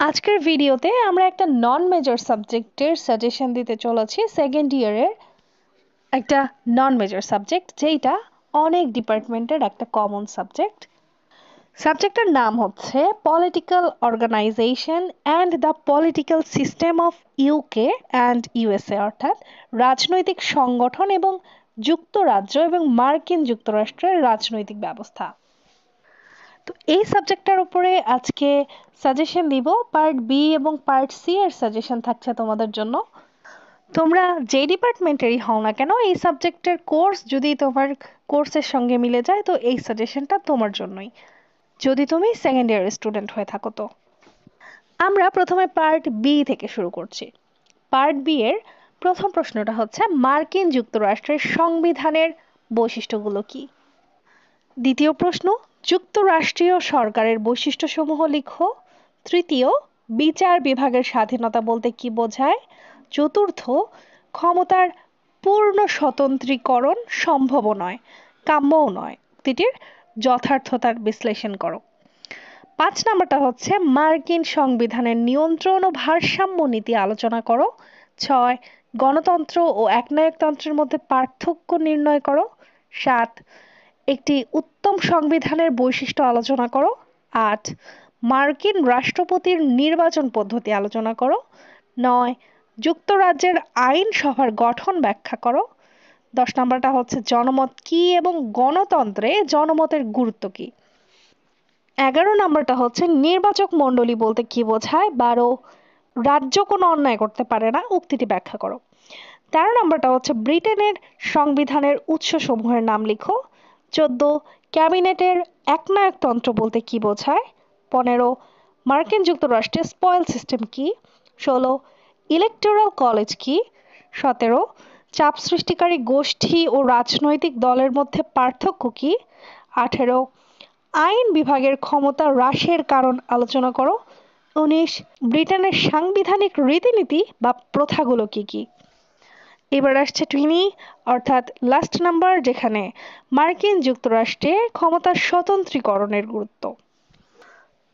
আজকের ভিডিওতে আমরা একটা নন মেজর সাবজেক্টের সাজেশন দিতে চলেছি সেকেন্ড ইয়ারের একটা নন মেজর সাবজেক্ট যেটা অনেক ডিপার্টমেন্টের একটা কমন সাবজেক্ট। সাবজেক্টের নাম হচ্ছে political organisation and the political system of UK and USA, অর্থাৎ রাজনৈতিক সংগঠন এবং যুক্তরাজ্য এবং মার্কিন যুক্তরাষ্ট্রের রাজনৈতিক ব্যবস্থা। তো এই সাবজেক্টটার উপরে আজকে সাজেশন দিব। পার্ট বি এবং পার্ট সি এর সাজেশন থাকছে তোমাদের জন্য। তোমরা যে ডিপার্টমেন্টেরই হও না কেন, এই সাবজেক্টের কোর্স যদি তোমার কোর্সের সঙ্গে মিলে যায় তো এই সাজেশনটা তোমার জন্যই, যদি তুমি সেকেন্ড ইয়ারের স্টুডেন্ট হয়ে থাকো। তো আমরা প্রথমে পার্ট বি থেকে শুরু করছি। পার্ট বি এর প্রথম প্রশ্নটা হচ্ছে, মার্কিন যুক্তরাষ্ট্রের সংবিধানের বৈশিষ্ট্যগুলো কি? দ্বিতীয় প্রশ্ন, যুক্তরাষ্ট্রীয় সরকারের বৈশিষ্ট্যসমূহ লিখো। তৃতীয়, বিচার বিভাগের স্বাধীনতা বলতে কি বোঝায়? চতুর্থ, ক্ষমতার পূর্ণ স্বতন্ত্রীকরণ সম্ভব নয়, কাম্যও নয়, উক্তিটির যথার্থতার বিশ্লেষণ করো। 5 নম্বরটা হচ্ছে, মার্কিন সংবিধানের নিয়ন্ত্রণ ও ভারসাম্য নীতি আলোচনা করো। 6, গণতন্ত্র ও একনায়কতন্ত্রের মধ্যে পার্থক্য নির্ণয় করো। 7, একটি উত্তম সংবিধানের বৈশিষ্ট্য আলোচনা করো। 8, মার্কিন রাষ্ট্রপতির নির্বাচন পদ্ধতি আলোচনা করো। 9, যুক্তরাজ্যের আইনসভার গঠন ব্যাখ্যা করো। 10 নম্বরটা হচ্ছে, জনমত কি এবং গণতন্ত্রে জনমতের গুরুত্ব কি? 11 নম্বরটা হচ্ছে, নির্বাচক মণ্ডলী বলতে কি বোঝায়? 12, রাজ্য কোনো অন্যায় করতে পারে না, উক্তিটি ব্যাখ্যা করো। 13 নম্বরটা হচ্ছে, ব্রিটেনের সংবিধানের উৎসসমূহের নাম লিখো। 14, ক্যাবিনেটের একনায়কতন্ত্র বলতে কি বোঝায়? 15, মার্কিন যুক্তরাষ্ট্রের স্পয়েল সিস্টেম কি? 16, ইলেকটোরাল কলেজ কি? 17, চাপ সৃষ্টিকারী গোষ্ঠী ও রাজনৈতিক দলের মধ্যে পার্থক্য কি? 18, আইন বিভাগের ক্ষমতা হ্রাসের কারণ আলোচনা করো। 19, ব্রিটেনের সাংবিধানিক রীতিনীতি বা প্রথাগুলো কি কি? এবার আসছে 20, অর্থাৎ লাস্ট নাম্বার, যেখানে মার্কিন যুক্তরাষ্ট্রে ক্ষমতার স্বতন্ত্রীকরণের গুরুত্ব।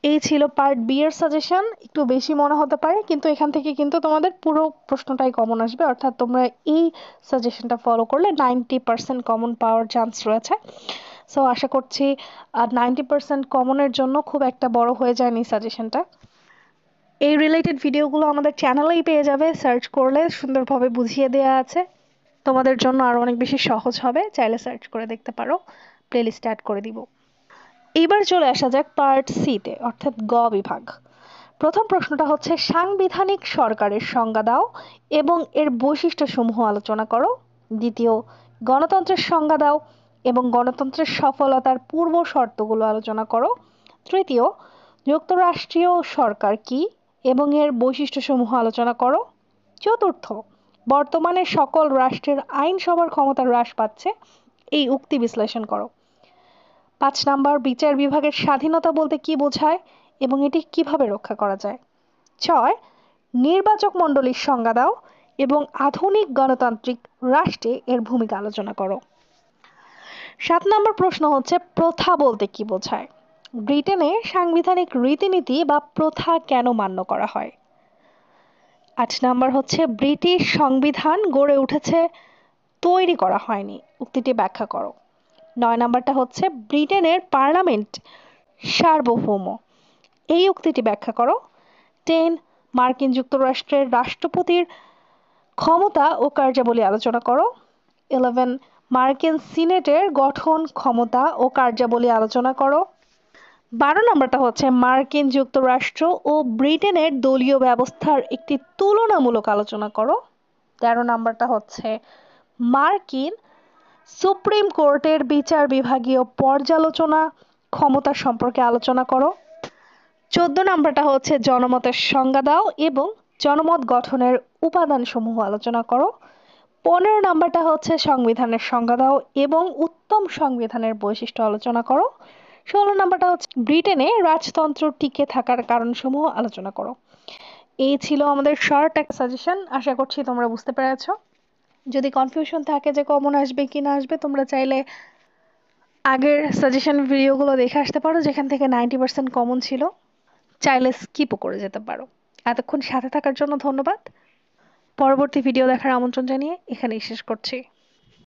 এই ছিল পার্ট বি এর সাজেশন। একটু বেশি মনে হতে পারে, কিন্তু এখান থেকে কিন্তু তোমাদের পুরো প্রশ্নটাই কমন আসবে, অর্থাৎ তোমরা এই সাজেশনটা ফলো করলে 90% কমন পাওয়ার চান্স রয়েছে। সো আশা করছি 90% কমনের জন্য খুব একটা বড় হয়ে যায়নি সাজেশনটা। এই রিলেটেড ভিডিওগুলো আমাদের চ্যানেলেই পেয়ে যাবে, সার্চ করলে সুন্দরভাবে বুঝিয়ে দেওয়া আছে। তোমাদের জন্য আরো অনেক বেশি সহজ হবে, চাইলে সার্চ করে দেখতে পারো, প্লেলিস্টে অ্যাড করে দিব। এবার চলে আসা যাক পার্ট সি তে, অর্থাৎ গ বিভাগ। প্রথম প্রশ্নটা হচ্ছে, সাংবিধানিক সরকারের সংজ্ঞা দাও এবং এর বৈশিষ্ট্যসমূহ আলোচনা করো। দ্বিতীয়, গণতন্ত্রের সংজ্ঞা দাও এবং গণতন্ত্রের সফলতার পূর্ব শর্তগুলো আলোচনা করো। তৃতীয়, যুক্তরাষ্ট্রীয় সরকার কি এবং এর বৈশিষ্ট্যসমূহ আলোচনা করো। চতুর্থ, বর্তমানে সকল রাষ্ট্রের আইনসভার ক্ষমতা হ্রাস পাচ্ছে, এই উক্তি বিশ্লেষণ করো। 5 নাম্বার, বিচার বিভাগের স্বাধীনতা বলতে কি বোঝায় এবং এটি কিভাবে রক্ষা করা যায়। 6, নির্বাচক মণ্ডলীর সংজ্ঞা দাও এবং আধুনিক গণতান্ত্রিক রাষ্ট্রে এর ভূমিকা আলোচনা করো। 7 নম্বর প্রশ্ন হচ্ছে, প্রথা বলতে কি বোঝায়? ব্রিটেনে সাংবিধানিক রীতিনীতি বা প্রথা কেন মান্য করা হয়? 8 নাম্বার হচ্ছে, ব্রিটিশ সংবিধান গড়ে উঠেছে, তৈরি করা হয়নি, উক্তিটি ব্যাখ্যা করো। 9 নাম্বারটা হচ্ছে, ব্রিটেনের পার্লামেন্ট সার্বভৌম, এই উক্তিটি ব্যাখ্যা করো। 10, মার্কিন যুক্তরাষ্ট্রের রাষ্ট্রপতির ক্ষমতা ও কার্যাবলী আলোচনা করো। 11, মার্কিন সিনেটের গঠন, ক্ষমতা ও কার্যাবলী আলোচনা করো। 12 নম্বরটা হচ্ছে, মার্কিন যুক্তরাষ্ট্র ও ব্রিটেনের দলীয় ব্যবস্থার একটি তুলনামূলক আলোচনা করো। 13 নম্বরটা হচ্ছে, মার্কিন সুপ্রিম কোর্টের বিচার বিভাগীয় পর্যালোচনা ক্ষমতা সম্পর্কে আলোচনা করো। 14 নম্বরটা হচ্ছে, জনমতের সংজ্ঞা দাও এবং জনমত গঠনের উপাদানসমূহ আলোচনা করো। 15 নম্বরটা হচ্ছে, সংবিধানের সংজ্ঞা দাও এবং উত্তম সংবিধানের বৈশিষ্ট্য আলোচনা করো। 16 নম্বরটা হচ্ছে, ব্রিটেনে রাজতন্ত্র টিকে থাকার কারণসমূহ আলোচনা করো। এই ছিল আমাদের শর্ট একটা সাজেশন। আশা করছি তোমরা বুঝতে পেরেছো। যদি কনফিউশন থাকে যে কমন আসবে কি না আসবে, তোমরা চাইলে আগের সাজেশন ভিডিওগুলো দেখে আসতে পারো, যেখান থেকে 90% কমন ছিল। চাইলে স্কিপও করে যেতে পারো। এতক্ষণ সাথে থাকার জন্য ধন্যবাদ। পরবর্তী ভিডিও দেখার আমন্ত্রণ জানিয়ে এখানেই শেষ করছি।